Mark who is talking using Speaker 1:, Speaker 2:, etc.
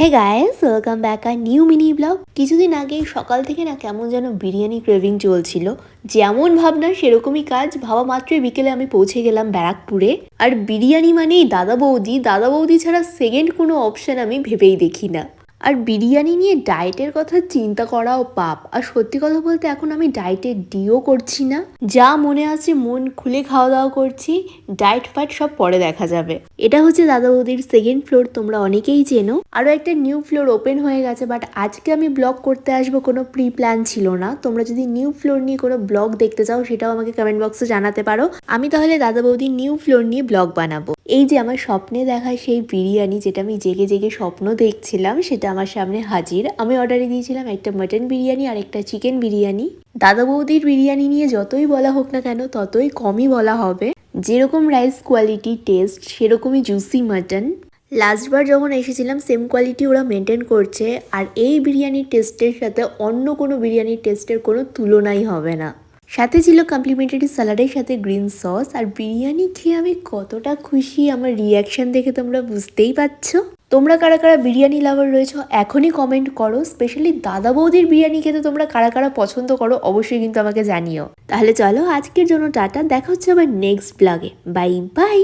Speaker 1: Hey guys, welcome back আর new mini blog. কিছুদিন আগে সকাল থেকে না কেমন যেন বিরিয়ানি ক্রেভিং চলছিল। যেমন ভাবনা সেরকমই কাজ। ভাবা মাত্রই বিকেলে আমি পৌঁছে গেলাম ব্যারাকপুরে। আর বিরিয়ানি মানেই দাদা বৌদি ছাড়া সেকেন্ড কোনো অপশন আমি ভেবেই দেখি না। আর বিরিয়ানি নিয়ে ডায়েটের কথা চিন্তা করাও পাপ। আর সত্যি কথা বলতে এখন আমি ডায়েটে ডিও করছি না, যা মনে আছে মন খুলে খাওয়া দাওয়া করছি। ডায়েট ফাইট সব পরে দেখা যাবে। এটা হচ্ছে দাদা বৌদির সেকেন্ড ফ্লোর, তোমরা অনেকেই চেনো। আরো একটা নিউ ফ্লোর ওপেন হয়ে গেছে, বাট আজকে আমি ব্লগ করতে আসবো কোনো প্রি প্ল্যান ছিল না। তোমরা যদি নিউ ফ্লোর নিয়ে কোনো ব্লগ দেখতে চাও সেটাও আমাকে কমেন্ট বক্সে জানাতে পারো। আমি তাহলে দাদা বৌদির নিউ ফ্লোর নিয়ে ব্লগ বানাবো। এই যে আমার স্বপ্নে দেখা সেই বিরিয়ানি, যেটা আমি জেগে জেগে স্বপ্ন দেখছিলাম, সেটা আমার সামনে হাজির। আমি অর্ডারে দিয়েছিলাম একটা মাটন বিরিয়ানি আর একটা চিকেন বিরিয়ানি। দাদা বৌদির বিরিয়ানি নিয়ে যতই বলা হোক না কেন ততই কমই বলা হবে। যেরকম রাইস কোয়ালিটি টেস্ট সেরকমই জুসি মাটন। লাস্টবার যখন এসেছিলাম সেম কোয়ালিটি ওরা মেনটেন করছে। আর এই বিরিয়ানির টেস্টের সাথে অন্য কোনো বিরিয়ানির টেস্টের কোনো তুলনাই হবে না। সাথে ছিল কমপ্লিমেন্টারি স্যালাডের সাথে গ্রিন সস। আর বিরিয়ানি খেয়ে আমি কতটা খুশি আমার রিয়াকশন দেখে তোমরা বুঝতেই পারছো। তোমরা কারা কারা বিরিয়ানি লাভার রয়েছো এখনই কমেন্ট করো। স্পেশালি দাদা বৌদির বিরিয়ানি খেতে তোমরা কারা কারা পছন্দ করো অবশ্যই কিন্তু আমাকে জানিও। তাহলে চলো আজকের জন্য টাটা, দেখা হচ্ছে আবার নেক্সট ব্লগে। Bye bye.